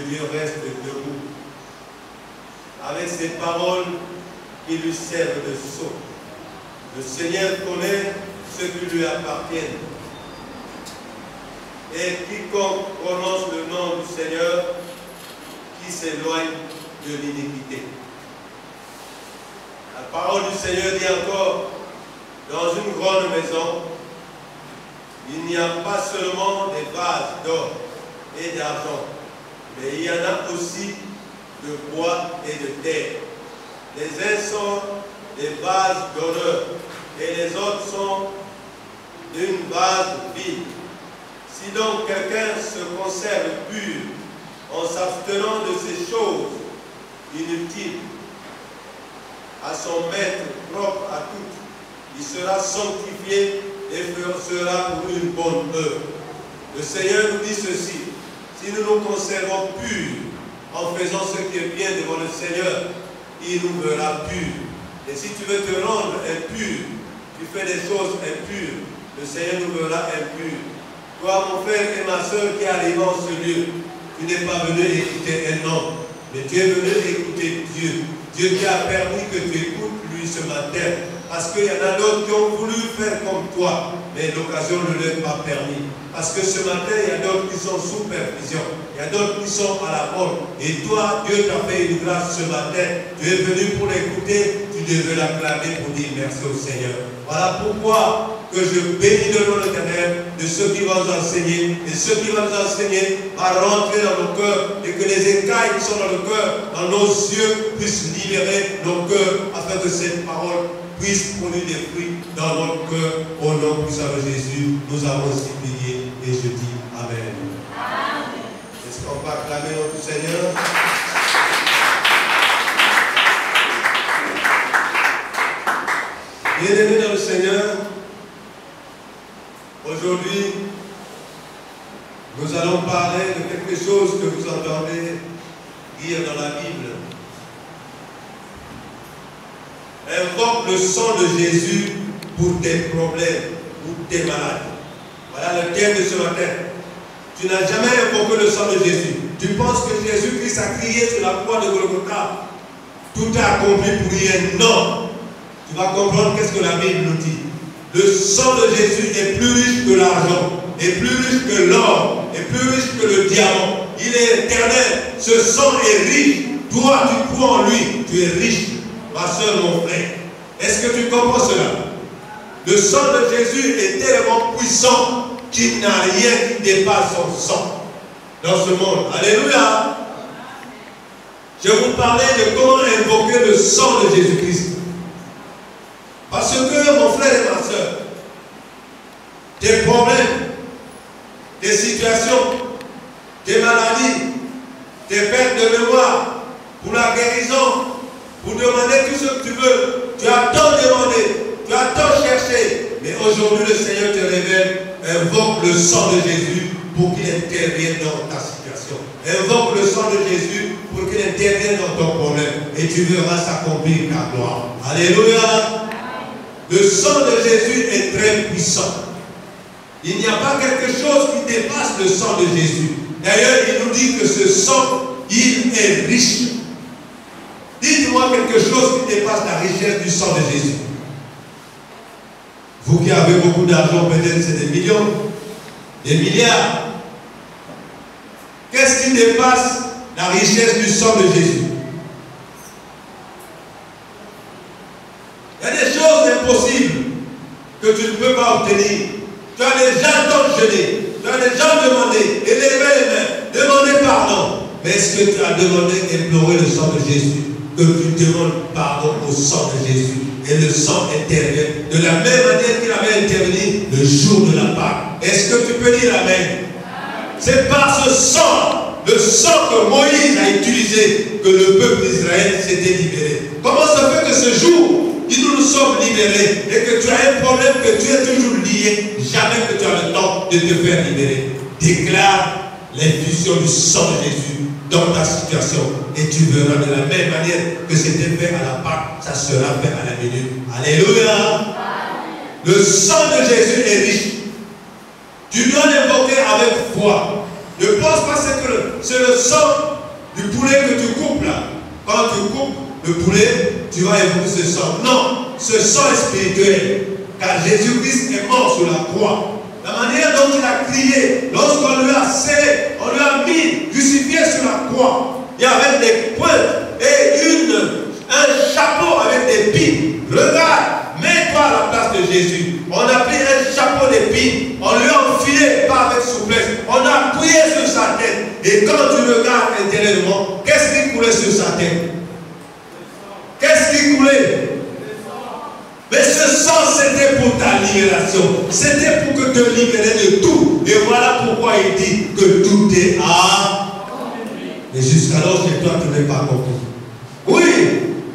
Dieu reste debout, avec ces paroles qui lui servent de sceau. Le Seigneur connaît ceux qui lui appartiennent. Et quiconque prononce le nom du Seigneur, qui s'éloigne de l'iniquité. La parole du Seigneur dit encore, dans une grande maison, il n'y a pas seulement des vases d'or et d'argent, mais il y en a aussi de bois et de terre. Les uns sont des vases d'honneur et les autres sont d'une vase vide. Si donc quelqu'un se conserve pur en s'abstenant de ces choses inutiles, à son maître propre à toutes, il sera sanctifié et sera pour une bonne œuvre. Le Seigneur nous dit ceci, si nous nous conservons purs en faisant ce qui est bien devant le Seigneur, il nous verra purs. Et si tu veux te rendre impur, tu fais des choses impures, le Seigneur nous verra impurs. Toi, mon frère et ma soeur qui arrivent en ce lieu, tu n'es pas venu écouter un homme, mais tu es venu écouter Dieu. Dieu qui a permis que tu écoutes lui ce matin. Parce qu'il y en a d'autres qui ont voulu faire comme toi, mais l'occasion ne leur a pas permis. Parce que ce matin, il y a d'autres qui sont sous perfusion. Il y a d'autres qui sont à la mort. Et toi, Dieu t'a fait une grâce ce matin. Tu es venu pour l'écouter. Tu devais l'acclamer pour dire merci au Seigneur. Voilà pourquoi que je bénis le nom de l'Éternel de ceux qui vont nous enseigner. Et ceux qui vont nous enseigner à rentrer dans nos cœurs. Et que les écailles qui sont dans le cœur, dans nos yeux, puissent libérer nos cœurs afin que cette parole puisse produire des fruits dans notre cœur. Au nom puissant de Jésus, nous avons ainsi prié et je dis Amen. Amen. Est-ce qu'on peut acclamer notre Seigneur? Bien-aimés dans le Seigneur, aujourd'hui, nous allons parler de quelque chose que vous entendez dire dans la Bible. Invoque le sang de Jésus pour tes problèmes, pour tes maladies. Voilà le thème de ce matin. Tu n'as jamais invoqué le sang de Jésus. Tu penses que Jésus-Christ a crié sur la croix de Golgotha. Tout est accompli pour rien. Non. Tu vas comprendre qu'est-ce que la Bible nous dit. Le sang de Jésus est plus riche que l'argent, est plus riche que l'or, est plus riche que le diamant. Il est éternel. Ce sang est riche. Toi, tu crois en lui. Tu es riche. Ma soeur, mon frère, est-ce que tu comprends cela? Le sang de Jésus est tellement puissant qu'il n'y a rien qui dépasse son sang dans ce monde. Alléluia! Je vais vous parler de comment invoquer le sang de Jésus-Christ. Parce que, mon frère et ma soeur, tes problèmes, tes situations, tes maladies, tes pertes de mémoire, pour la guérison, pour demander tout ce que tu veux, tu as tant demandé, tu as tant cherché, mais aujourd'hui le Seigneur te révèle, invoque le sang de Jésus pour qu'il intervienne dans ta situation. Invoque le sang de Jésus pour qu'il intervienne dans ton problème et tu verras s'accomplir ta gloire. Alléluia! Le sang de Jésus est très puissant. Il n'y a pas quelque chose qui dépasse le sang de Jésus. D'ailleurs, il nous dit que ce sang, il est riche. Dites-moi quelque chose qui dépasse la richesse du sang de Jésus. Vous qui avez beaucoup d'argent, peut-être c'est des millions, des milliards. Qu'est-ce qui dépasse la richesse du sang de Jésus? Il y a des choses impossibles que tu ne peux pas obtenir. Tu as déjà tant jeûné, tu as déjà demandé, élevé les mains, demandé pardon. Mais est-ce que tu as demandé, imploré le sang de Jésus? Que tu demandes pardon au sang de Jésus. Et le sang intervient de la même manière qu'il avait intervenu le jour de la Pâque. Est-ce que tu peux dire Amen? C'est par ce sang, le sang que Moïse a utilisé, que le peuple d'Israël s'était libéré. Comment ça fait que ce jour, nous sommes libérés et que tu as un problème, que tu es toujours lié, jamais que tu as le temps de te faire libérer? Déclare l'infusion du sang de Jésus dans ta situation et tu verras de la même manière que c'était fait à la Pâque, ça sera fait à la minute. Alléluia! Le sang de Jésus est riche. Tu dois l'invoquer avec foi. Ne pense pas que c'est le sang poulet que tu coupes là. Quand tu coupes le poulet, tu vas évoquer ce sang. Non, ce sang est spirituel. Car Jésus-Christ est mort sur la croix. La manière dont il a crié, lorsqu'on lui a scellé, on lui a mis, crucifié sur la croix, il y avait des pointes et un chapeau avec des pipes. Regarde, mets-toi à la place de Jésus. On a pris un chapeau d'épines, on lui a enfilé, pas avec souplesse, on a appuyé sur sa tête. Et quand tu regardes intérieurement, qu'est-ce qui coulait sur sa tête? Qu'est-ce qui coulait? Mais ce sang, c'était pour ta libération. C'était pour que te libérer de tout. Et voilà pourquoi il dit que tout est à. Et jusqu'alors, chez toi, tu n'es pas compris. Oui,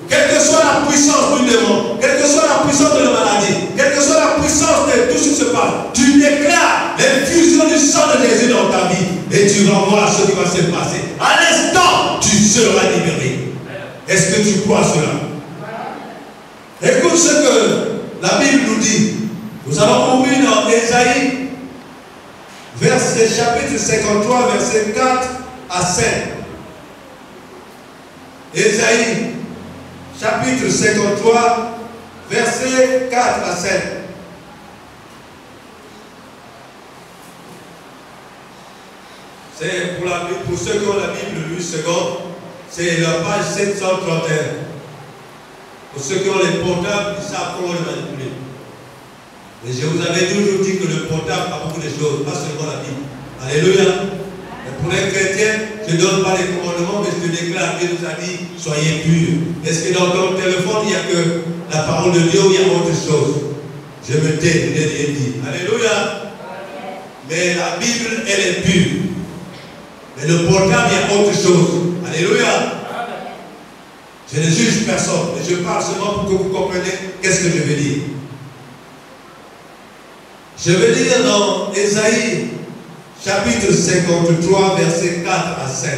quelle que soit la puissance du démon, quelle que soit la puissance de la maladie, quelle que soit la puissance de tout ce qui se passe, tu déclares l'infusion du sang de Jésus dans ta vie. Et tu vas voir ce qui va se passer. À l'instant, tu seras libéré. Est-ce que tu crois cela? Écoute ce que la Bible nous dit. Nous allons ouvrir dans Ésaïe, chapitre 53, versets 4 à 5. Ésaïe, chapitre 53, versets 4 à 5. C'est pour ceux qui ont la Bible, lui, seconde, c'est la page 731. Pour ceux qui ont les portables, ils savent comment le manipuler. Et je vous avais toujours dit que le portable a beaucoup de choses, pas seulement la Bible. Alléluia. Mais pour les chrétiens, je ne donne pas les commandements, mais je te déclare, Dieu nous a dit, soyez purs. Est-ce que dans ton téléphone, il n'y a que la parole de Dieu ou il y a autre chose? Je me tais, je n'ai rien dit. Alléluia. Mais la Bible, elle est pure. Mais le portable, il y a autre chose. Alléluia. Je ne juge personne, mais je parle seulement pour que vous compreniez qu'est-ce que je veux dire. Je vais lire dans Ésaïe, chapitre 53, versets 4 à 5.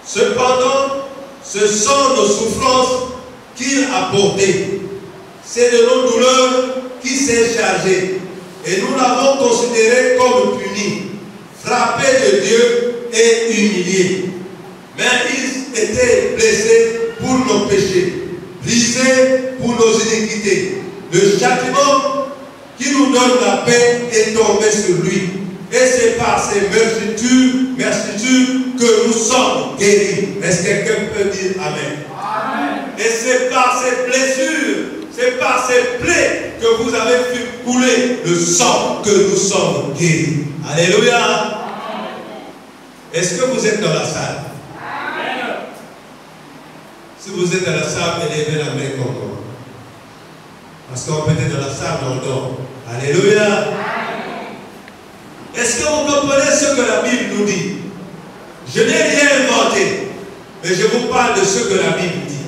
Cependant, ce sont nos souffrances qu'il a portées. C'est de nos douleurs qu'il s'est chargé. Et nous l'avons considéré comme puni, frappé de Dieu et humilié. Mais il était blessé pour nos péchés, brisé pour nos iniquités. Le châtiment qui nous donne la paix est tombé sur lui. Et c'est par ses mercitures que nous sommes guéris. Est-ce que quelqu'un peut dire Amen? Amen. Et c'est par ses blessures, c'est par ses plaies que vous avez fait couler le sang que nous sommes guéris. Alléluia. Est-ce que vous êtes dans la salle? Amen. Si vous êtes dans la salle, élevez la main comme moi. Parce qu'on peut être dans la salle, on dort. Alléluia. Amen. Est-ce que vous comprenez ce que la Bible nous dit? Je n'ai rien inventé, mais je vous parle de ce que la Bible dit.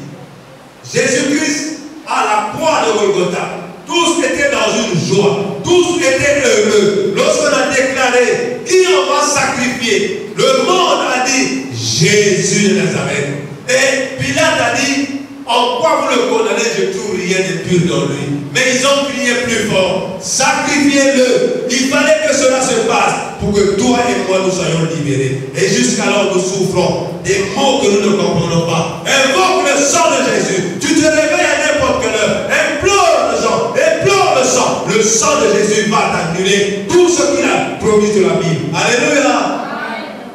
Jésus-Christ, à la croix de Golgotha, tous étaient dans une joie, tous étaient heureux. Lorsqu'on a déclaré qui on va sacrifier, le monde a dit Jésus de Nazareth. Et Pilate a dit en quoi vous le condamnez, je trouve rien de pur dans lui. Mais ils ont crié plus fort, sacrifiez-le. Il fallait que cela se passe pour que toi et moi nous soyons libérés. Et jusqu'alors nous souffrons des mots que nous ne comprenons pas. Invoque le sang de Jésus. Tu te réveilles à n'importe quelle heure. Implore le sang. Implore le sang. Le sang de Jésus va t'annuler tout ce qu'il a promis de la Bible. Alléluia.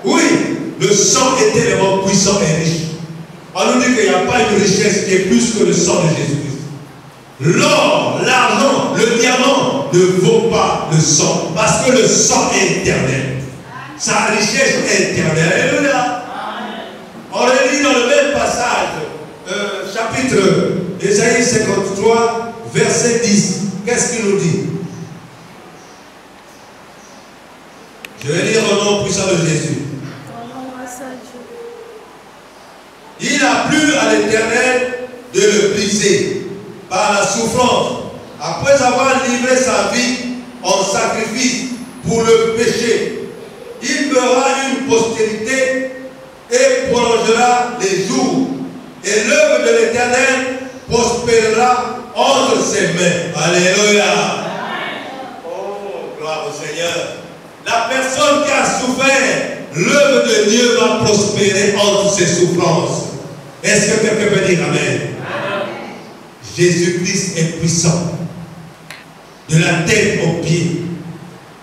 Oui, le sang est tellement puissant et riche. On nous dit qu'il n'y a pas une richesse qui est plus que le sang de Jésus-Christ. L'or, l'argent, le diamant ne vaut pas le sang. Parce que le sang est éternel. Sa richesse est éternelle. Alléluia. On relit dans le même passage, chapitre Ésaïe 53, verset 10. Qu'est-ce qu'il nous dit? Je vais lire au nom puissant de Jésus. Il a plu à l'Éternel de le briser par la souffrance. Après avoir livré sa vie en sacrifice pour le péché, il fera une postérité et prolongera les jours. Et l'œuvre de l'Éternel prospérera entre ses mains. Alléluia. Oh, gloire au Seigneur. La personne qui a souffert, l'œuvre de Dieu va prospérer entre ses souffrances. Est-ce que quelqu'un peut dire Amen? Jésus-Christ est puissant. De la tête aux pieds.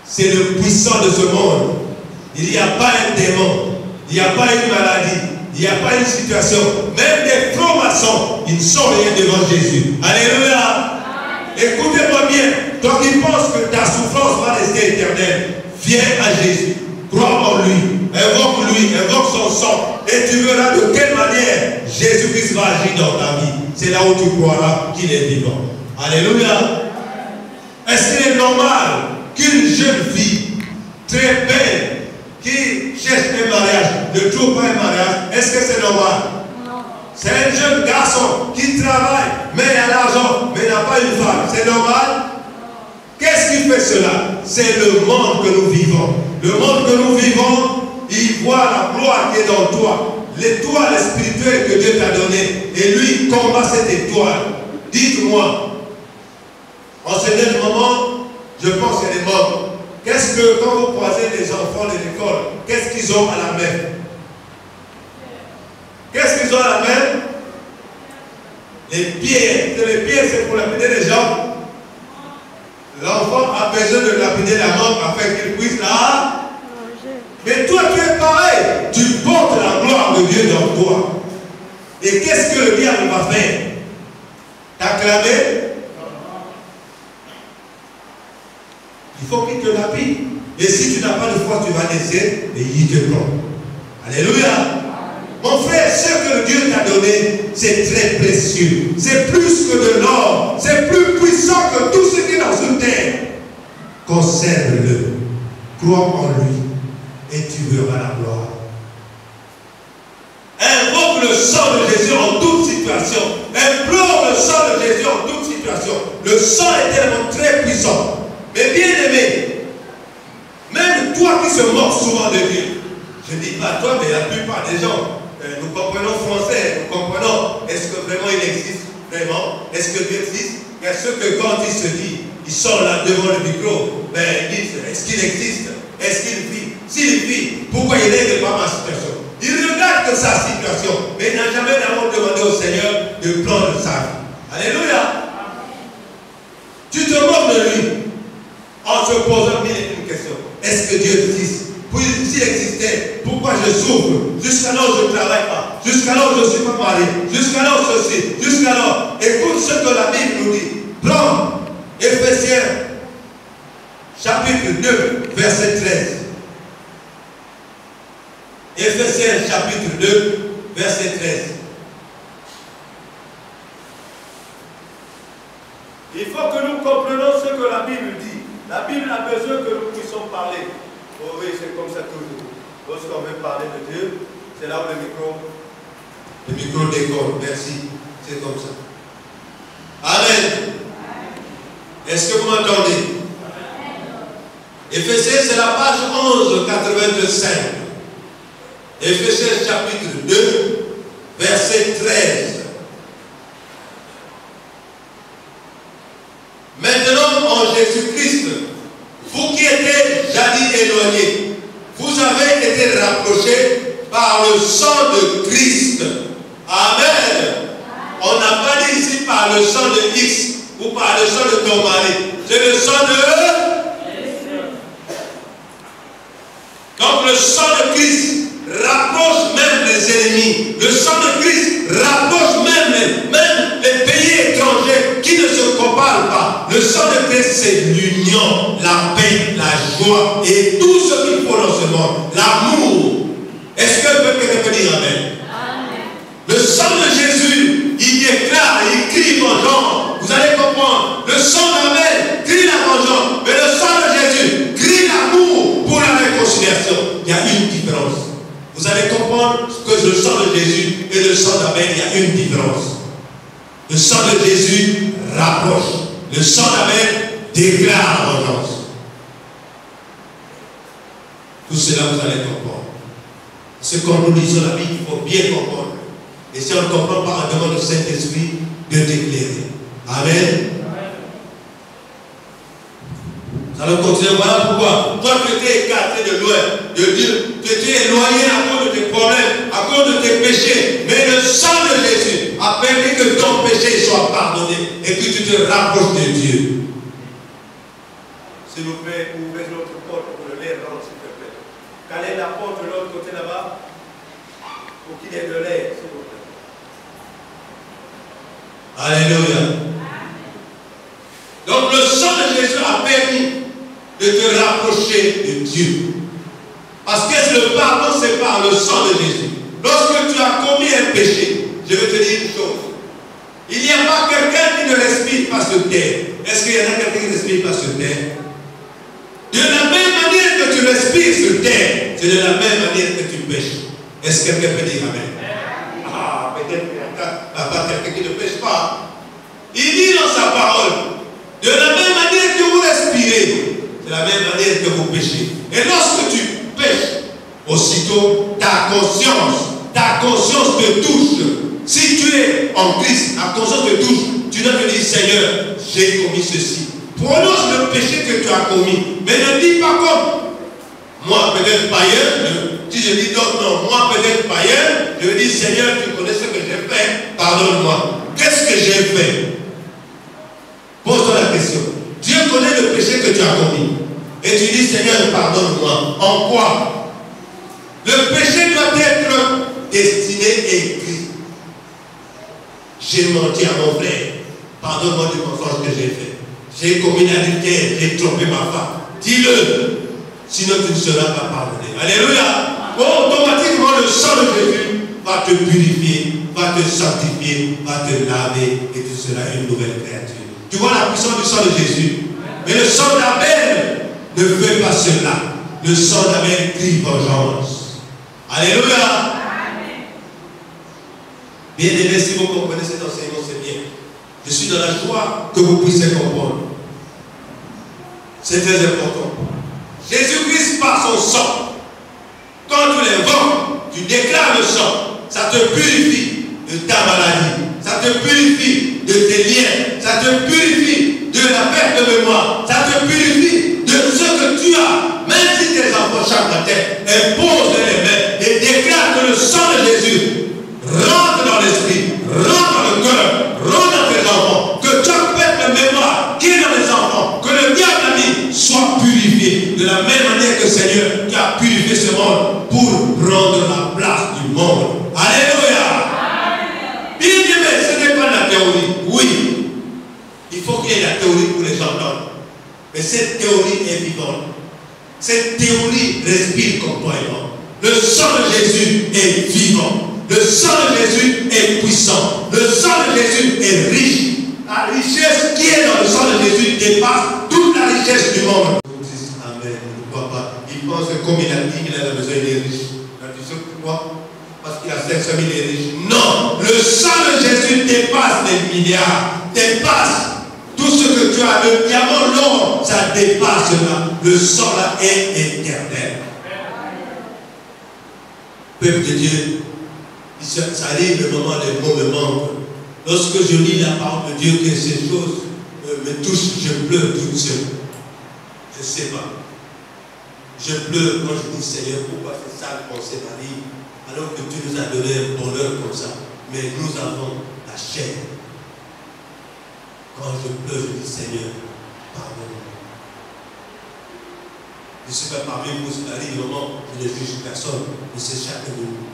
C'est le puissant de ce monde. Il n'y a pas un démon. Il n'y a pas une maladie. Il n'y a pas une situation. Même des francs-maçons, ils ne sont rien devant Jésus. Alléluia. Écoutez-moi bien. Toi qui penses que ta souffrance va rester éternelle, viens à Jésus. Crois en lui. Invoque son sang. Et tu verras de quelle manière Jésus-Christ va agir dans ta vie. C'est là où tu croiras qu'il est vivant. Alléluia. Est-ce qu'il est normal qu'une jeune fille très belle qui cherche un mariage ne trouve pas un mariage? Est-ce que c'est normal? Non. C'est un jeune garçon qui travaille, mais a l'argent, mais n'a pas une femme. C'est normal? Qu'est-ce qui fait cela? C'est le monde que nous vivons. Le monde que nous vivons, il voit la gloire qui est dans toi. L'étoile spirituelle que Dieu t'a donnée. Et lui, il combat cette étoile. Dites-moi, en ce dernier moment, je pense qu'il est mort. Qu'est-ce que, quand vous croisez les enfants de l'école, qu'est-ce qu'ils ont à la main? Qu'est-ce qu'ils ont à la main? Les pierres. Les pierres, c'est pour lapider les gens. L'enfant a besoin de lapider la main afin qu'il puisse la... Mais toi, tu es pareil. Tu portes la gloire de Dieu dans toi. Et qu'est-ce que le diable va faire? T'acclamer? Il faut qu'il te lapide. Et si tu n'as pas de foi, tu vas laisser et il te prend. Alléluia. Mon frère, ce que Dieu t'a donné, c'est très précieux. C'est plus que de l'or. C'est plus puissant que tout ce qui est dans une terre. Conserve-le. Crois en lui. Et tu verras la gloire. Invoque le sang de Jésus en toute situation. Implore le sang de Jésus en toute situation. Le sang est tellement très puissant. Mais bien aimé, même toi qui se moques souvent de Dieu, je ne dis pas toi, mais la plupart des gens, nous comprenons français, nous comprenons, est-ce que vraiment il existe? Vraiment? Est-ce que Dieu existe? Il y a ceux que quand ils se disent, ils sont là devant le micro, ben ils disent, est-ce qu'il existe? Est-ce qu'il vit? S'il vit, pourquoi il n'aide pas ma situation? Il regarde que sa situation, mais il n'a jamais d'abord demandé au Seigneur de prendre sa vie. Alléluia. Tu te moques de lui en se posant une question. Est-ce que Dieu existe? S'il existait, pourquoi je souffre? Jusqu'alors je ne travaille pas. Jusqu'alors je ne suis pas marié. Jusqu'alors ceci. Jusqu'alors. Écoute ce que la Bible nous dit. Prends Éphésiens chapitre 2, verset 13. Éphésiens chapitre 2, verset 13. Il faut que nous comprenions ce que la Bible dit. La Bible a besoin que nous puissions parler. Oh oui, c'est comme ça toujours. Lorsqu'on veut parler de Dieu, c'est là où le micro décolle. Merci. C'est comme ça. Amen. Est-ce que vous m'entendez? Éphésiens, c'est la page 1185. Éphésiens chapitre 2, verset 13. Maintenant, en Jésus-Christ, vous qui étiez jadis éloignés, vous avez été rapprochés par le sang de Christ. Amen. On n'a pas dit ici par le sang de X ou par le sang de ton mari. C'est le sang de... Donc le sang de Christ rapproche même les ennemis. Le sang de Christ rapproche même les pays étrangers qui ne se comparent pas. Le sang de Christ, c'est l'union, la paix, la joie et tout ce qu'il faut dans ce monde. L'amour. Est-ce que quelqu'un peut dire Amen? Amen. Le sang de Jésus, il déclare, il crie vengeance. Vous allez comprendre. Le sang d'Abel crie la vengeance. Mais le sang de Jésus crie l'amour pour la réconciliation. Il y a une différence. Vous allez comprendre que le sang de Jésus et le sang d'Abel, il y a une différence. Le sang de Jésus rapproche. Le sang d'Abel déclare la vengeance. Tout cela, vous allez comprendre. Ce qu'on nous dit sur la Bible, il faut bien comprendre. Et si on ne comprend pas, on demande au Saint-Esprit de t'éclairer. Amen. Nous Alors continue, voilà pourquoi. Toi tu étais écarté de loin de Dieu, tu étais éloigné à cause de tes problèmes, à cause de tes péchés. Mais le sang de Jésus a permis que ton péché soit pardonné et que tu te rapproches de Dieu. S'il vous plaît, ouvrez l'autre porte pour le lait rendre, s'il te plaît. Quelle est la porte de l'autre côté là-bas? Pour qu'il y ait de l'air, s'il vous plaît. Alléluia. Donc le sang de Jésus a permis de te rapprocher de Dieu. Parce que le pardon, c'est par le sang de Jésus. Lorsque tu as commis un péché, je vais te dire une chose. Il n'y a pas quelqu'un qui ne respire pas sur terre. Est-ce qu'il y en a quelqu'un qui ne respire pas sur terre? De la même manière que tu respires sur terre, c'est de la même manière que tu pêches. Est-ce que quelqu'un peut dire Amen? Ah, peut-être qu'il n'y a pas quelqu'un qui ne pêche pas. Il dit dans sa parole, de la même manière que vous respirez, c'est la même manière que vous péchez. Et lorsque tu pêches, aussitôt ta conscience te touche. Si tu es en Christ, ta conscience te touche. Tu dois te dire, Seigneur, j'ai commis ceci. Prononce le péché que tu as commis. Mais ne dis pas comme moi, peut-être païen. Si je dis non, moi peut-être païen, je vais dire, Seigneur, tu connais ce que j'ai fait, pardonne-moi. Qu'est-ce que j'ai fait? Pose-toi la question. Dieu connaît le péché que tu as commis. Et tu dis, Seigneur, pardonne-moi. En quoi? Le péché doit être destiné et écrit. J'ai menti à mon frère. Pardonne-moi du mensonge que j'ai fait. J'ai commis l'adultère, j'ai trompé ma femme. Dis-le. Sinon, tu ne seras pas pardonné. Alléluia. Automatiquement, le sang de Jésus va te purifier, va te sanctifier, va te laver et tu seras une nouvelle créature. Tu vois la puissance du sang de Jésus. Mais le sang d'Abel ne fait pas cela. Le sang d'Abel crie vengeance. Alléluia. Bien aimé, si vous comprenez cet enseignement, c'est bien. Je suis dans la joie que vous puissiez comprendre. C'est très important. Jésus-Christ par son sang, quand tu l'invoques, tu déclares le sang, ça te purifie de ta maladie, ça te purifie de tes liens, ça te purifie de la perte de mémoire, ça te purifie de ce que tu as. Même si tes enfants chaque matin imposent les mains et déclarent que le sang de Jésus rentre dans l'esprit, rentre dans le cœur, rentre dans tes enfants, que chaque perte de mémoire qui est dans les enfants, que le diable a mis, soit purifié de la même manière que Seigneur qui a purifié ce monde pour rendre la place du monde. Alléluia. Bien aimé, ce n'est pas la théorie. Oui, il faut qu'il y ait la théorie pour les entendre. Mais cette théorie est vivante. Cette théorie respire comme toi et moi. Le sang de Jésus est vivant. Le sang de Jésus est puissant. Le sang de Jésus est riche. La richesse qui est dans le sang de Jésus dépasse toute la richesse du monde. Amen. Ne crois pas. Il pense que comme il a dit qu'il a besoin, il est riche. Tu sais pourquoi? Parce qu'il a 500 000, il est riche. Non. Le sang de Jésus dépasse les milliards. Dépasse tout ce que tu as. Le diamant, l'or, ça dépasse là. Le sang là est éternel. Peuple de Dieu, ça arrive le moment des mots me manquent. Lorsque je lis la parole de Dieu, que ces choses me touchent, je pleure toute seule. Je ne sais pas. Je pleure quand je dis Seigneur, pourquoi c'est ça qu'on s'est marié, alors que tu nous as donné un bonheur comme ça. Mais nous avons la chair. Quand je pleure, je dis Seigneur, pardonne-moi. Je ne sais pas parmi vous, il arrive un moment, je ne juge personne, mais c'est chacun de nous.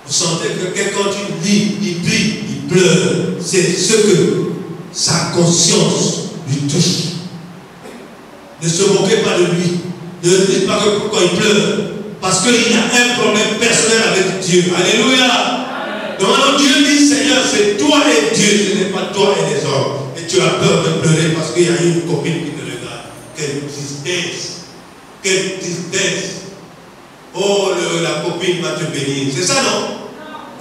Vous sentez que quand tu lis, il prie, il pleure. C'est ce que sa conscience lui touche. Ne se moquez pas de lui. Ne dites pas que pourquoi il pleure. Parce qu'il a un problème personnel avec Dieu. Alléluia. Donc Dieu dit, Seigneur, c'est toi et Dieu, ce n'est pas toi et les hommes. Et tu as peur de pleurer parce qu'il y a une copine qui te regarde. Quelle tristesse. Quelle tristesse. Oh, la copine va te bénir. C'est ça, non?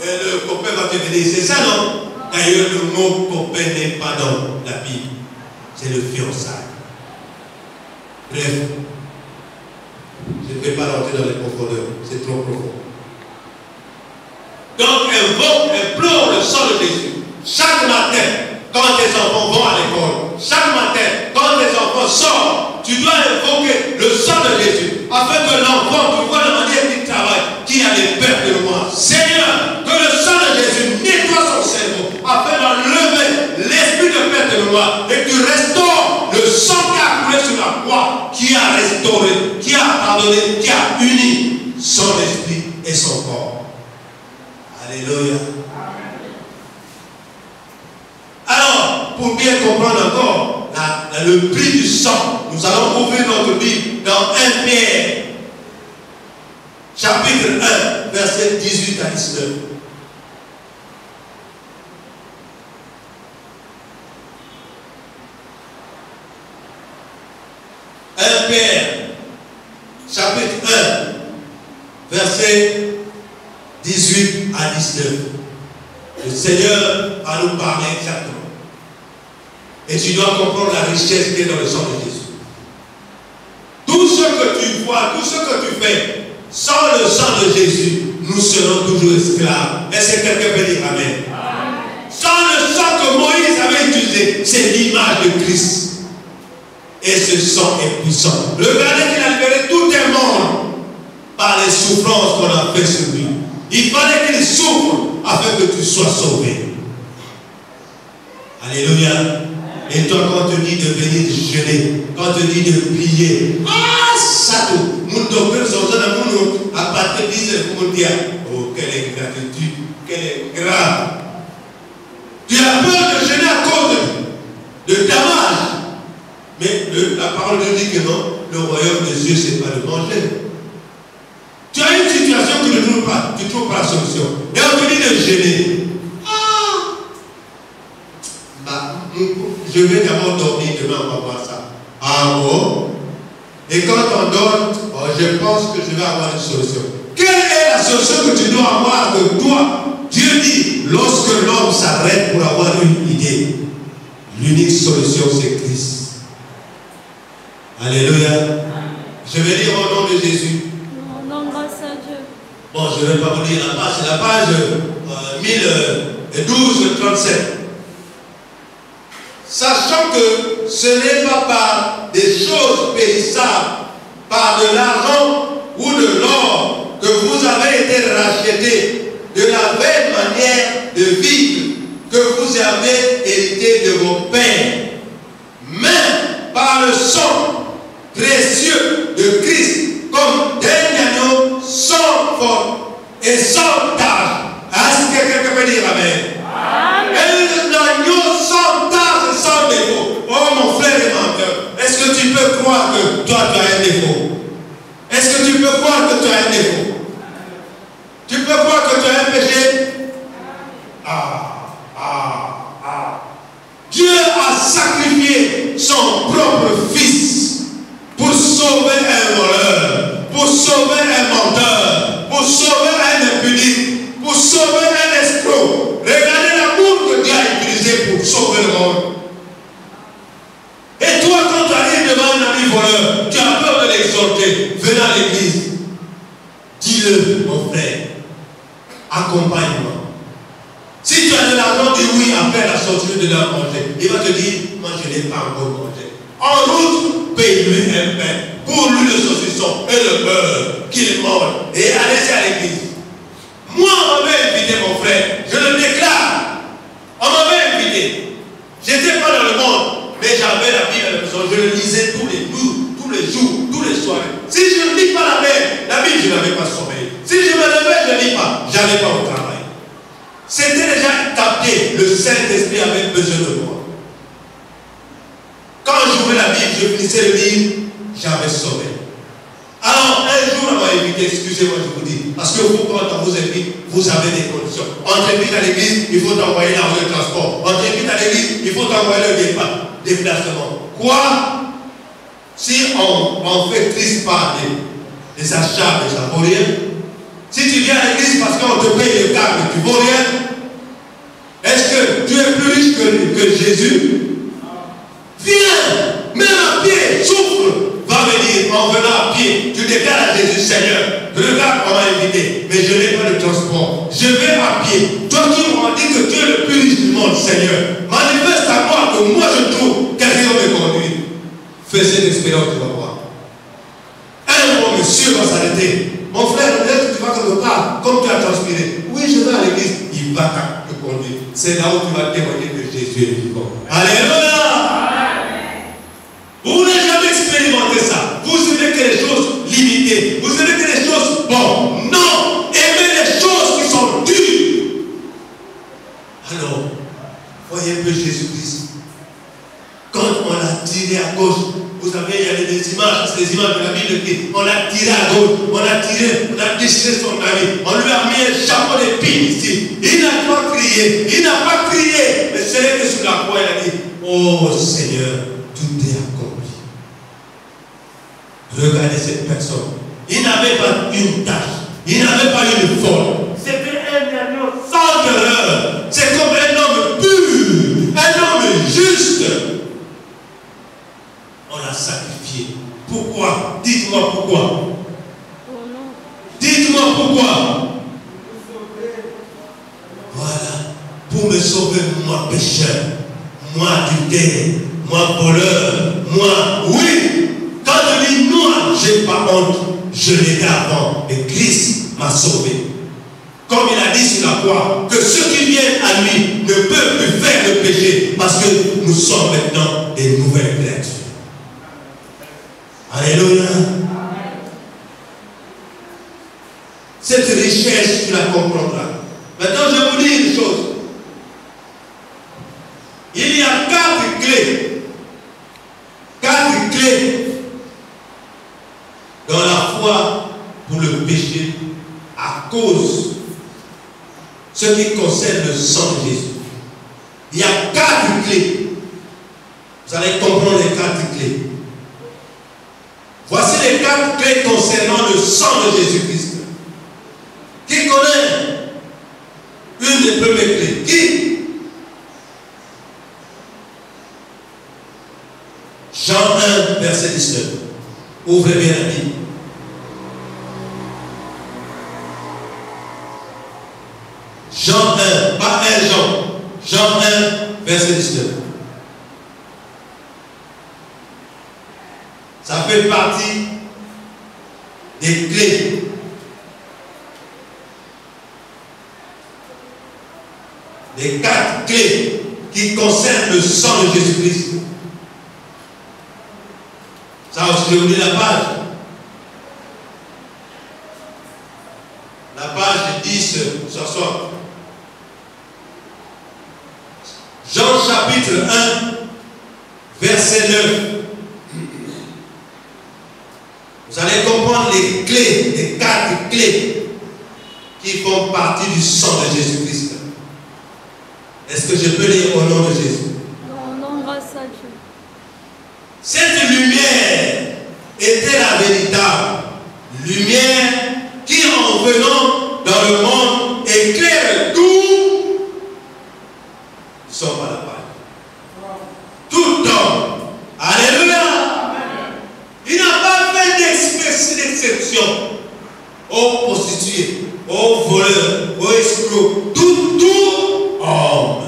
Et le copain va te bénir. C'est ça, non? D'ailleurs, le mot copain n'est pas dans la Bible. C'est le fiançailles. Bref. Je ne vais pas rentrer dans les profondeurs. C'est trop profond. Donc, implore le sang de Jésus. Chaque matin, quand tes enfants vont à l'école, chaque matin, quand tes enfants sortent, tu dois le sang de Jésus, afin que l'enfant puisse voir la manière qu'il travaille, qui a les pertes de mémoire. Seigneur, que le sang de Jésus nettoie son cerveau, afin d'enlever l'esprit de perte de mémoire, et que tu restaures le sang qui a coulé sur la croix, qui a restauré, qui a pardonné, qui a uni son esprit et son corps. Alléluia. Alors, pour bien comprendre encore le prix du sang, nous allons ouvrir notre Bible dans 1 Pierre, chapitre 1, versets 18 à 19. 1 Pierre, chapitre 1, versets 18 à 19. Le Seigneur va nous parler exactement. Et tu dois comprendre la richesse qui est dans le sang de Jésus. Tout ce que tu vois, tout ce que tu fais, sans le sang de Jésus, nous serons toujours esclaves. Est-ce que quelqu'un peut dire Amen? Sans le sang que Moïse avait utilisé, c'est l'image de Christ. Et ce sang est puissant. Regardez qu'il a libéré tout un monde par les souffrances qu'on a fait sur lui. Il fallait qu'il souffre afin que tu sois sauvé. Alléluia. Et toi, quand on te dit de venir jeûner, quand on te dit de prier, ça tout. Mon docteur, son à partir de 10 pour me dire, oh, quelle ingratitude, quelle est grave. Tu as peur de jeûner à cause de dommage. Mais la parole nous dit que non, le royaume des cieux, ce n'est pas de manger. Tu as une situation que tu ne trouves pas la solution. Et on te dit de jeûner. Je vais d'abord dormir, demain on va voir ça. Ah bon? Et quand on dort, je pense que je vais avoir une solution. Quelle est la solution que tu dois avoir que toi? Dieu dit, lorsque l'homme s'arrête pour avoir une idée, l'unique solution c'est Christ. Alléluia. Je vais lire au nom de Jésus. Au nom grâce à Dieu. Bon, je ne vais pas vous lire la page, c'est la page 1012, 37. Sachant que ce n'est pas par des choses périssables, par de l'argent ou de l'or que vous avez été rachetés de la belle manière de vivre que vous avez hérité de vos pères, mais par le sang précieux de Christ, comme d'un agneau sans faute et sans tâche. Est-ce que quelqu'un peut dire Amen? L'agneau sans tâche et sans défaut. Oh mon frère et ma soeur, est-ce que tu peux croire que toi tu as un défaut? Est-ce que tu peux croire que tu as un défaut? Tu peux croire que tu as un péché? Dieu a sacrifié son propre fils pour sauver un voleur, pour sauver un menteur, pour sauver un impudique, pour sauver un escroc. Regardez l'amour que Dieu a utilisé pour sauver le monde. Et toi, quand tu arrives devant un ami voleur, tu as peur de l'exhorter. Venez à l'église. Dis-le, mon frère. Accompagne-moi. Si tu as de l'argent, dis oui après la sortie de la manger. Il va te dire, moi je n'ai pas encore mangé. En route, paye-lui un pain. Pour lui le saucisson et le beurre qu'il mange. Et allez-y à l'église. Moi, on m'avait invité, mon frère. Je le déclare. On m'avait invité. Je n'étais pas dans le monde, mais j'avais la Bible à la maison. Je le lisais tous les jours, tous les soirs. Si je ne lis pas la Bible, je n'avais pas sommeil. Si je me levais, je ne lis pas. Je n'allais pas au travail. C'était déjà capté. Le Saint-Esprit avait besoin de moi. Quand j'ouvrais la Bible, je finissais le livre, j'avais sommeil. Alors, un jour, on m'a invité, excusez-moi, je vous dis, parce que vous, quand on vous invite, vous avez des conditions. On t'invite à l'église, il faut t'envoyer l'argent de transport. On t'invite à l'église, il faut t'envoyer le déplacement. Quoi? Si on fait triste par des achats, ça vaut rien. Si tu viens à l'église parce qu'on te paye le câble, tu vaux rien. Est-ce que tu es plus riche que Jésus? Viens, même à pied, souffre. Va venir en venant à pied. Tu déclares à Jésus, Seigneur, regarde, on m'a invité, mais je n'ai pas de transport. Je vais à pied. Toi qui m'as dit que tu es le plus riche du monde, Seigneur, manifeste à moi que moi je trouve quelqu'un me conduire. Fais cette expérience, tu vas voir. c'est là où tu vas témoigner que Jésus est vivant. Alléluia! Vous n'avez jamais expérimenté ça. Vous aimez que les choses limitées. Vous aimez que les choses bonnes. Non! Aimez les choses qui sont dures. Alors, voyez un peu Jésus-Christ. Quand on l'a tiré à gauche, vous savez, il y a des images, c'est des images de la Bible qui on l'a tiré à gauche, on a déchiré son habit, on lui a mis un chapeau d'épines ici. Il n'a pas crié, mais c'est là que sur la croix, il a dit, oh Seigneur, tout est accompli. Regardez cette personne. Il n'avait pas une tâche, il n'avait pas une faute. C'était un agneau sans erreur. C'est comme un homme pur, un homme juste. On l'a sacrifié. Pourquoi? Dites-moi pourquoi. Dites-moi pourquoi. Voilà. Pour me sauver, moi pécheur, moi adultère, moi voleur, moi, oui. Quand je dis moi, je n'ai pas honte. Je l'étais avant. Et Christ m'a sauvé. Comme il a dit sur la croix, que ceux qui viennent à lui ne peuvent plus faire le péché parce que nous sommes maintenant des nouvelles créatures. Alléluia. Cette richesse, tu la comprendras. Maintenant, je vais vous dire une chose. Il y a 4 clés. 4 clés dans la foi pour le péché à cause de ce qui concerne le sang de Jésus. Il y a 4 clés. Vous allez comprendre les 4 clés. Voici les 4 clés concernant le sang de Jésus-Christ. Qui connaît une des premières clés? Qui? Jean 1, verset 19. Ouvrez bien la Bible. Jean 1, pas 1 Jean. Jean 1, verset 19. Ça fait partie des clés. Les 4 clés qui concernent le sang de Jésus-Christ. Ça aussi, je vous lis la page. La page 10 ce soir. Jean chapitre 1, verset 9. Vous allez comprendre les clés, les 4 clés qui font partie du sang de Jésus-Christ. Est-ce que je peux lire au nom de Jésus? Non, grâce à Dieu. Cette lumière était la véritable lumière qui, en venant dans le monde, éclaire tout. Ils ne sont pas la paille. Tout homme. Alléluia. Il n'a pas fait d'exception aux prostituées, aux voleurs, aux escrocs, tout homme.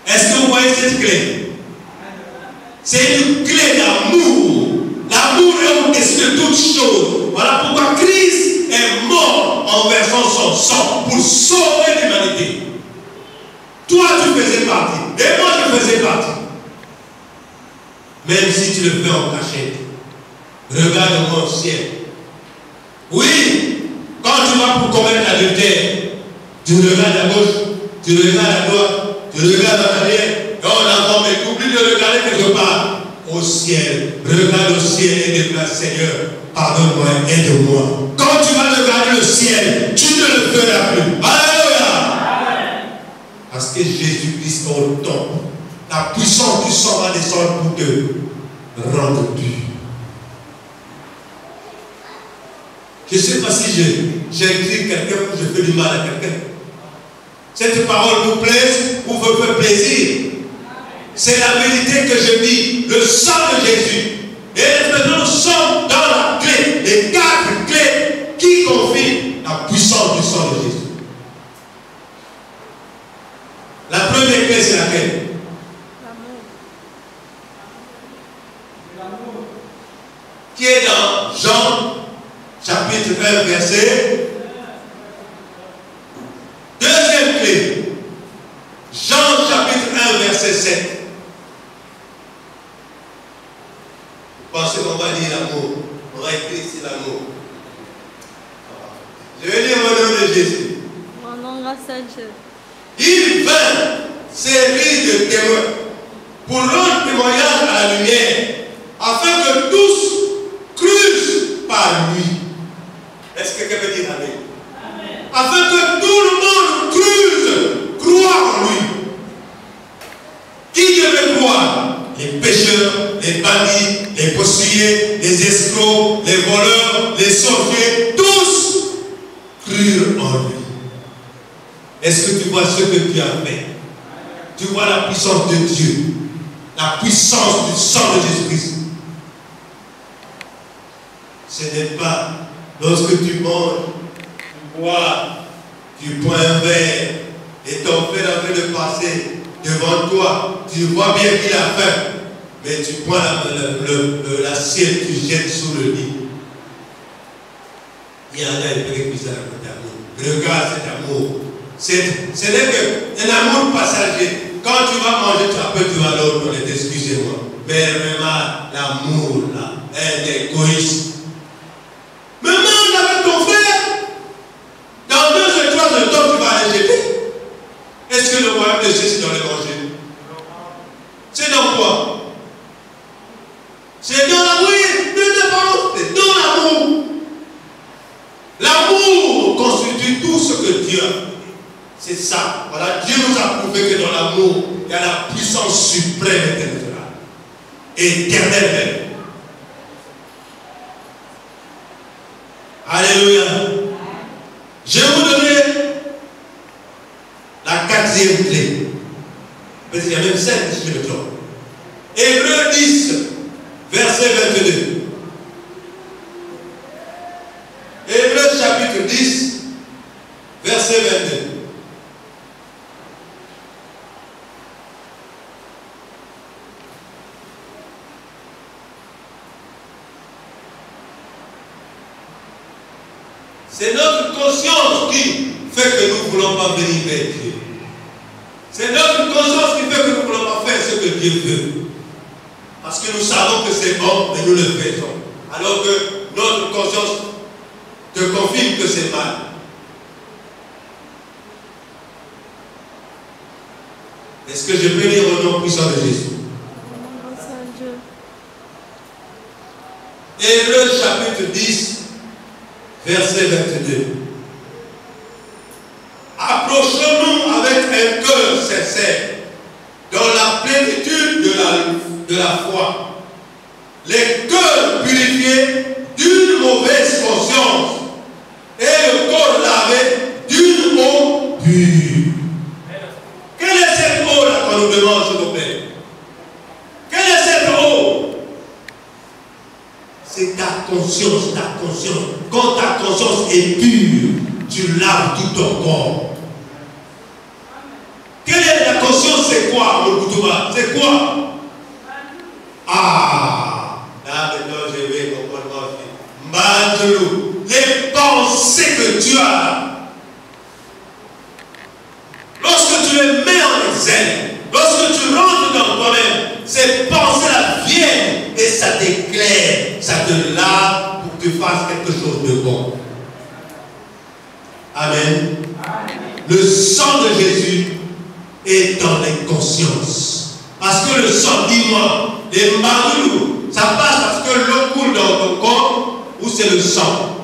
Est-ce que vous voyez cette clé? C'est une clé d'amour. L'amour est au-dessus de toutes choses. Voilà pourquoi Christ est mort en versant son sang pour sauver l'humanité. Toi, tu faisais partie. Et moi, je faisais partie. Même si tu le fais en cachette. Regarde-moi au ciel. Oui, quand tu vas pour commettre l'adultère, tu regardes à gauche, tu regardes à droite, tu regardes en arrière. Non, l'enfant, mais oublie de regarder quelque part. Au ciel, regarde au ciel et déclare, Seigneur, pardonne-moi, aide-moi. Quand tu vas regarder le ciel, tu ne le feras plus. Alléluia. Parce que Jésus-Christ est au temple. La puissance du sang va descendre pour te rendre pur. Je ne sais pas si j'écris quelqu'un ou je fais du mal à quelqu'un. Cette parole vous plaise ou vous fait plaisir. C'est la vérité que je dis. Le sang de Jésus. Et maintenant nous sommes dans la clé. Les 4 clés qui confirment la puissance du sang de Jésus. La première clé, c'est laquelle? L'amour. Qui est dans Jean chapitre 1, verset. Deuxième clé. Il vint servir de témoin pour rendre témoignage à la lumière, afin que tous crussent par lui. Est-ce que quelqu'un peut dire amen? Amen. Afin que tout le monde croit en lui. Qui devait croire? Les pécheurs, les bandits, les prostituées, les escrocs, les voleurs, les sorciers, tous crurent en lui. Est-ce que tu vois ce que tu as fait? Tu vois la puissance de Dieu, la puissance du sang de Jésus-Christ. Ce n'est pas lorsque tu manges, tu bois, tu bois un verre et ton frère est en train de passer devant toi, tu vois bien qu'il a faim, mais tu prends l'assiette, tu jettes sous le lit. Il y en a qui ça d'amour. Regarde cet amour. Ce n'est qu'un amour passager. Quand tu vas manger, tu vas l'autre, excusez-moi. Mais vraiment, l'amour là, est égoïste. Mais mange avec ton frère. Dans 2 et 3 temps, tu vas aller jeter. Est-ce que le royaume de Dieu, c'est dans les manger? C'est dans quoi? C'est dans l'amour, c'est dans l'amour. L'amour constitue tout ce que Dieu a fait. C'est ça. Voilà, Dieu nous a prouvé que dans l'amour, il y a la puissance suprême éternelle. Alléluia. Je vais vous donner la 4e clé. Parce qu'il y a même 5 si je me trompe. Hébreux 10, verset 22. Hébreux chapitre 10, verset 22. C'est notre conscience qui fait que nous ne voulons pas venir vers Dieu. C'est notre conscience qui fait que nous ne voulons pas faire ce que Dieu veut. Parce que nous savons que c'est bon, mais nous le faisons. Alors que notre conscience te confirme que c'est mal. Est-ce que je peux lire au nom puissant de Jésus? Hébreux chapitre 10, verset 22. Approchons-nous avec un cœur sincère, dans la plénitude de la foi, les cœurs purifiés d'une mauvaise conscience et le corps lavé d'une eau pure. Quelle est cette eau-là qu'on nous demande, s'il vous plaît? Quelle est cette eau? C'est ta conscience, ta conscience. Quand ta conscience est pure, tu laves tout ton corps. Quelle est la conscience? C'est quoi, mon Koutouba? C'est quoi? Ah, là maintenant je vais comprendre. Mandou, les pensées que tu as, lorsque tu les mets en exergue, lorsque tu rentres dans toi-même, ces pensées-là viennent et ça t'éclaire, ça te lave pour que tu fasses quelque chose de bon. Amen. Le sang de Jésus est dans les consciences. Parce que le sang, dis-moi, les marous, ça passe parce que l'eau coule dans ton corps ou c'est le sang?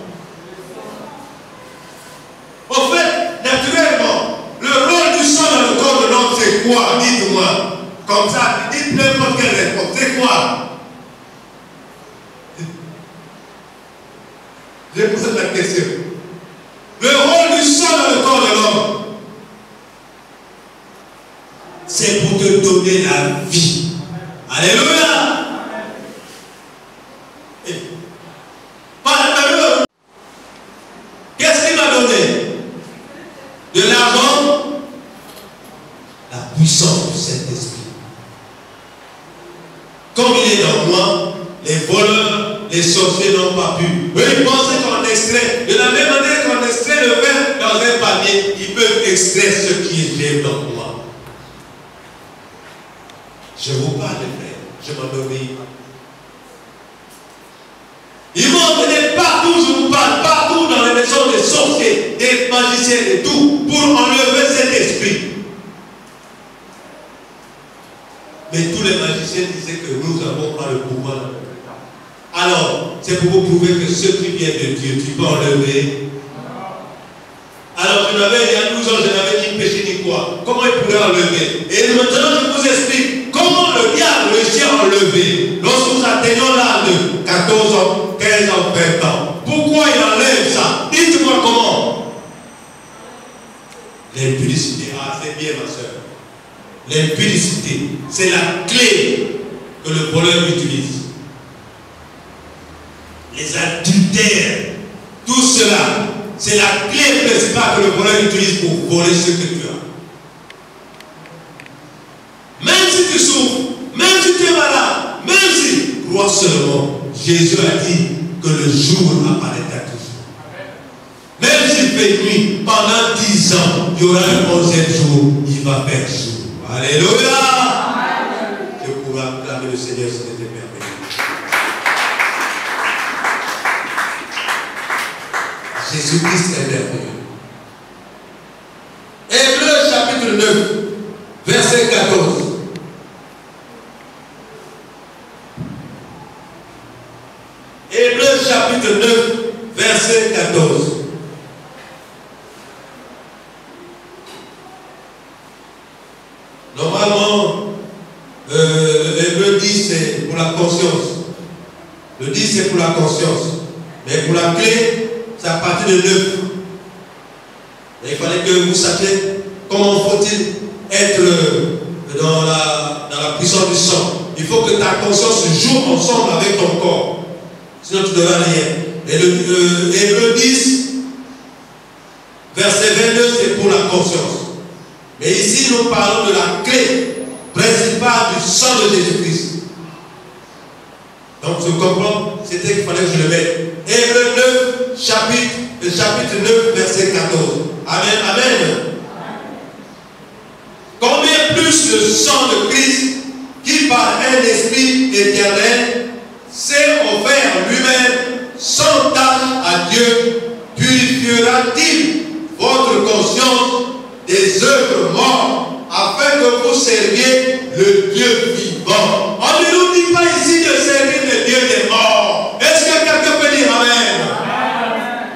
En fait, naturellement, le rôle du sang dans le corps de l'homme, c'est quoi? Dites-moi. Comme ça, dites n'importe quelle réponse. C'est quoi? Je pose la question. Le rôle du sang dans le corps de l'homme, c'est pour te donner la vie. Alléluia. Qu'est-ce qu'il m'a donné? De l'argent, la puissance du Saint-Esprit. Comme il est dans moi, les voleurs, les sorciers n'ont pas pu. Eux, ils pensaient qu'on extrait. De la même manière qu'on extrait le vin dans un panier, ils peuvent extraire ce qui est dans moi. Je vous parle, frère. Je m'en obéis. Ils m'ont emmené partout, je vous parle, partout dans les maisons des sorciers, des magiciens et tout, pour enlever cette Mais tous les magiciens disaient que nous n'avons pas le pouvoir. Alors, c'est pour vous prouver que ce qui vient de Dieu, tu peux enlever. Alors, je n'avais il y a 12 ans, je n'avais ni péché ni quoi. Comment il pourrait enlever? Et maintenant, je vous explique comment le diable réussit à enlever. Lorsque nous atteignons l'âge de 14 ans, 15 ans, 20 ans. Pourquoi il enlève ça? Dites-moi comment. L'impudicité. Ah, c'est bien, ma soeur. L'impudicité, c'est la clé que le voleur utilise. Les adultères, tout cela, c'est la clé principale que le voleur utilise pour voler ce que tu as. Même si tu souffres, même si tu es malade, même si, crois seulement, Jésus a dit que le jour apparaîtra toujours. Même s'il fait nuit, pendant 10 ans, il y aura un 11e jour, il va faire jour. Alléluia! Je pourrais acclamer le Seigneur si c'était merveilleux. Jésus-Christ est merveilleux. Hébreux chapitre 9, verset 14. Hébreux chapitre 9, verset 14. Normalement, le 10 c'est pour la conscience. Le 10 c'est pour la conscience. Mais pour la clé, c'est à partir de 9. Et il fallait que vous sachiez comment faut-il être dans la puissance du sang. Il faut que ta conscience joue ensemble avec ton corps. Sinon tu ne verras rien. Et le Hébreux 10, verset 22, c'est pour la conscience. Mais ici, nous parlons de la clé principale du sang de Jésus-Christ. Donc, je comprends, c'était qu'il fallait que je le mette. Hébreux 9, chapitre 9, verset 14. Amen, amen. Combien plus le sang de Christ, qui par un esprit éternel, s'est offert lui-même sans tâche à Dieu, purifiera-t-il votre conscience des œuvres mortes, afin que vous serviez le Dieu vivant. On ne nous dit pas ici de servir le Dieu des morts. Est-ce que quelqu'un peut dire amen?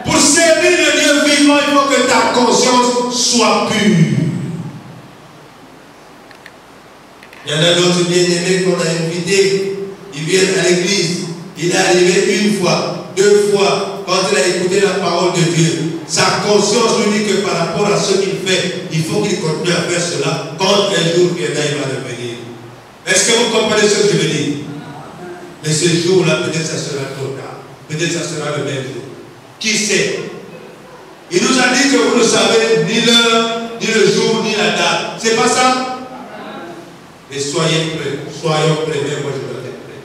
Pour servir le Dieu vivant, il faut que ta conscience soit pure. Il y en a d'autres bien-aimés qu'on a invités. Ils viennent à l'église. Il est arrivé une fois, 2 fois, quand il a écouté la parole de Dieu. Sa conscience lui dit que par rapport à ce qu'il fait, il faut qu'il continue à faire cela. Quand un jour viendra, il va revenir. Est-ce que vous comprenez ce que je veux dire? Mais ce jour-là, peut-être ça sera trop tard. Peut-être ça sera le même jour. Qui sait? Il nous a dit que vous ne savez ni l'heure, ni le jour, ni la date. C'est pas ça? Mais soyez prêts. Soyons prêts. Mais moi, je dois être prêt.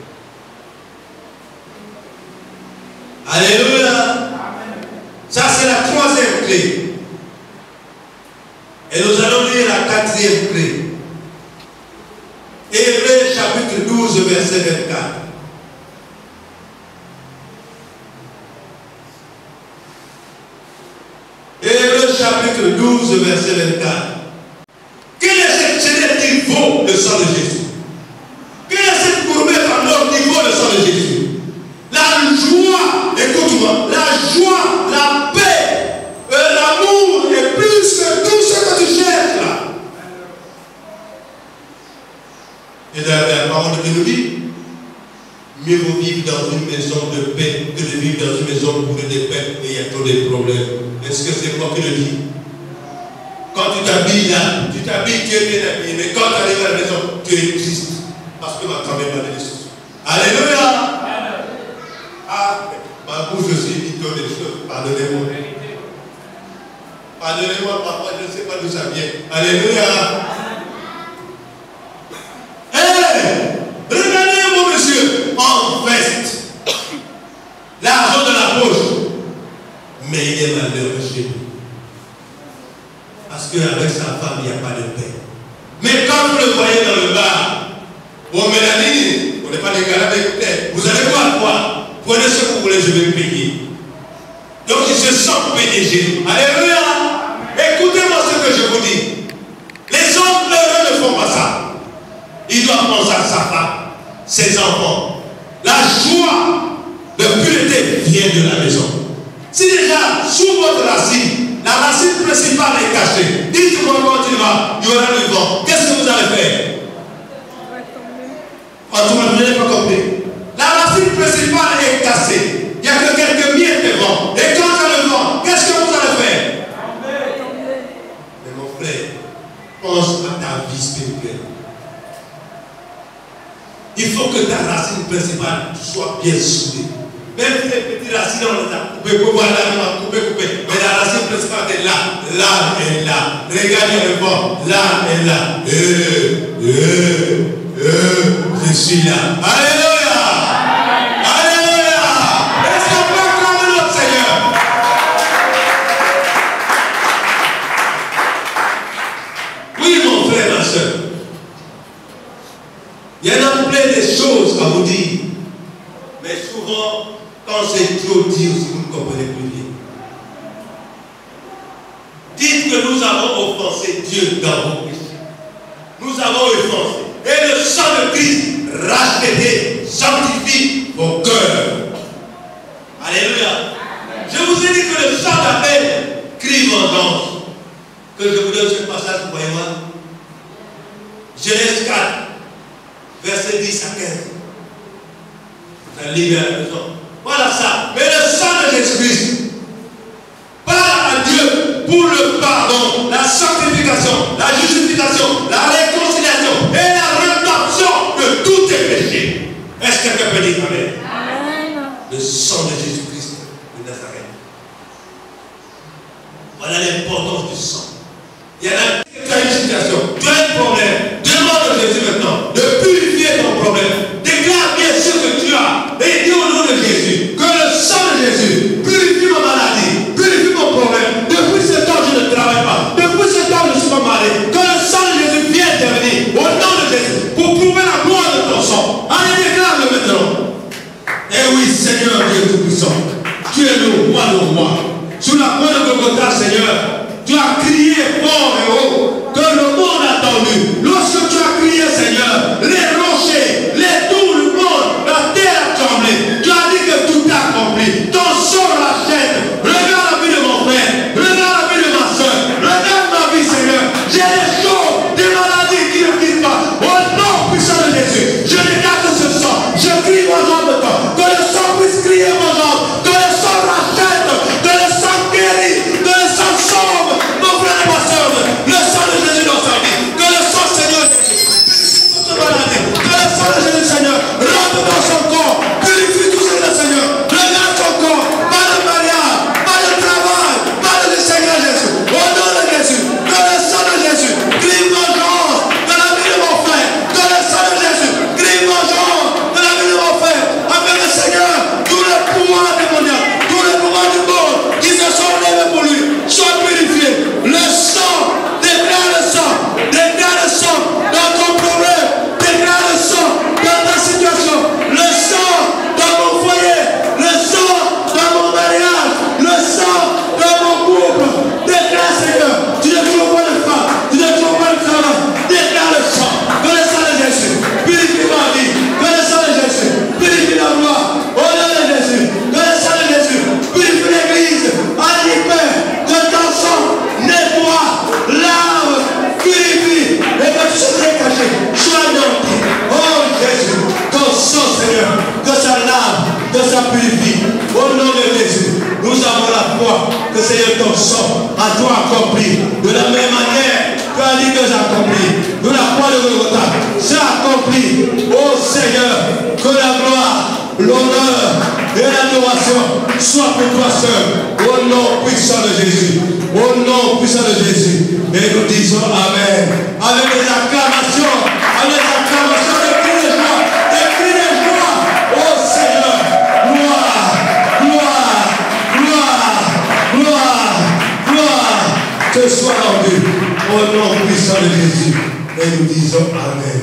Alléluia. Ça, c'est la 3e clé. Et nous allons lire la 4e clé. Hébreux chapitre 12, verset 24. Hébreux chapitre 12, verset 24. Quel est ce niveau le sang de Jésus? Quelle est cette gourmet à notre niveau le sang de Jésus? La joie, écoute-moi, la joie, la paix, l'amour et plus que tout ce que tu cherches là. Et la parole de Dieu nous dit, mieux vaut vivre dans une maison de paix que de vivre dans une maison bourrée de paix et il y a trop de problèmes. Est-ce que c'est moi qui le dis? Quand tu t'habilles là, tu es bien habillé, mais quand tu arrives à la maison, tu es triste. Parce que ma grand-mère m'a dit des choses. Alléluia! Ah, ma bouche aussi dit trop des choses. Pardonnez-moi. Pardonnez-moi, papa, je ne sais pas d'où ça vient. Alléluia! Regardez mon monsieur, en veste, l'argent de la poche, mais il est malheureux chez nous. Parce qu'avec sa femme, il n'y a pas de paix. Mais quand vous le voyez dans le bar, au Mélanie, on n'est pas des gars avec tête, vous allez voir quoi? Prenez ce que vous voulez, je vais payer. Donc il se sent PDG. Alléluia! Écoutez-moi ce que je vous dis. Les hommes heureux ne font pas ça. Ils doivent penser ses enfants. La joie de pureté vient de la maison. Si déjà, sous votre racine, la racine principale est cachée, dites-moi quand il y aura le vent. Qu'est-ce que vous allez faire? Oh, tu n'as pas compris. La racine principale est cassée. Il n'y a que quelques miettes de vent. Et quand il y a le vent, qu'est-ce que vous allez faire? Mais mon frère, pense à ta vie spirituelle. Il faut que ta racine principale soit bien soudée. Même si les petites racines, on les a coupées, coupées. Mais la racine principale est là. Là et là. Regardez le vent. Là et là. Je suis là. Alléluia. Alléluia. Est-ce qu'on peut acclamer notre Seigneur? Oui, mon frère, ma soeur. Il y en a plein de choses à vous dire. Mais souvent, quand c'est trop dit aussi, vous ne comprenez plus bien. Dites que nous avons offensé Dieu dans vos péchés. Nous avons offensé. Et le sang de Christ racheté, sanctifie vos cœurs. Alléluia. Je vous ai dit que le sang d'Abel crie vengeance. Que je vous donne ce passage, voyez-moi. Genèse 4, verset 10 à 15. Ça livre à la maison. Voilà ça. Mais le sang de Jésus-Christ parle à Dieu pour le pardon, la sanctification, la justification, la réconciliation et la rédemption de tous tes péchés. Est-ce que quelqu'un peut dire amen? Amen. Le sang de Jésus-Christ de Nazareth. Voilà l'importance du sang. Il y en a qui ont une situation, tu as un problème. Demande à Jésus maintenant de purifier ton problème. Déclare bien ce que tu as et dis au nom de Jésus que le sang de Jésus purifie ma maladie, purifie mon problème. Depuis ce temps, je ne travaille pas. Depuis ce temps, je ne suis pas marié. Que le sang de Jésus vienne intervenir au nom de Jésus pour prouver la gloire de ton sang. Allez, déclare-le maintenant. Eh oui, Seigneur Dieu Tout-Puissant, tu es le roi de roi. Sous la croix de Golgotha, Seigneur, tu as crié fort et haut que le monde a entendu. Lorsque tu as crié, Seigneur, les rochers, tout le monde, la terre a tremblé. Tu as dit que tout est accompli. Ton sang l'achète. Regarde la vie de mon frère. Regarde la vie de ma soeur. Regarde ma vie, Seigneur. J'ai des choses, des maladies qui ne quittent pas. Au nom puissant de Jésus, je dégage ce sang. Je crie vengeance de toi. Que le sang puisse crier vengeance. Que le sang rachète. Que le sang guérit. Que le sang sauve. Mon frère et ma soeur. Le sang de Jésus dans sa vie. Que le sang, Seigneur Jésus. Toute maladie. Que le sang de Jésus, Seigneur, rentre dans son corps. Purifie tout ce Seigneur. Regarde son corps. Pas de mariage. Pas de travail. Pas de Seigneur Jésus. Au nom de Jésus. Que le sang de Jésus crie vengeance de la vie de mon frère. Que le sang de Jésus crie vengeance de la vie de mon frère. Avec le Seigneur, tous les pouvoirs démoniaques, tous les pouvoirs du monde qui se sont levés pour lui, soient purifiés. Le sang, déclare le sang dans ton problème, déclare le sang dans ta situation, le sang dans mon foyer, le sang dans mon mariage, le sang dans mon couple. Déclare, Seigneur, tu ne trouves pas de femme, tu ne trouves pas de travail. Déclare le sang de Jésus, purifie ma vie, que le sang de Jésus purifie la gloire, au nom de Jésus, que le sang de Jésus purifie l'église, allez Père, que ton sang nettoie, lave, purifie, et que tout ce qui est caché soit identique. Oh Jésus, ton sang, Seigneur, que ça lave, que ça purifie. Au nom de Jésus, nous avons la foi que Seigneur, ton sang a tout accompli. De la même manière, tu as dit que j'ai accompli. De la foi de Golgotha, c'est accompli. Oh Seigneur, que la gloire, l'honneur et l'adoration soient pour toi seul. Au nom puissant de Jésus. Au nom puissant de Jésus. Et nous disons Amen. Avec les acclamations, des cris de joie, des cris de joie. Oh Seigneur, gloire, gloire, gloire, gloire, gloire, te soit rendu. Au nom puissant de Jésus. Et nous disons Amen.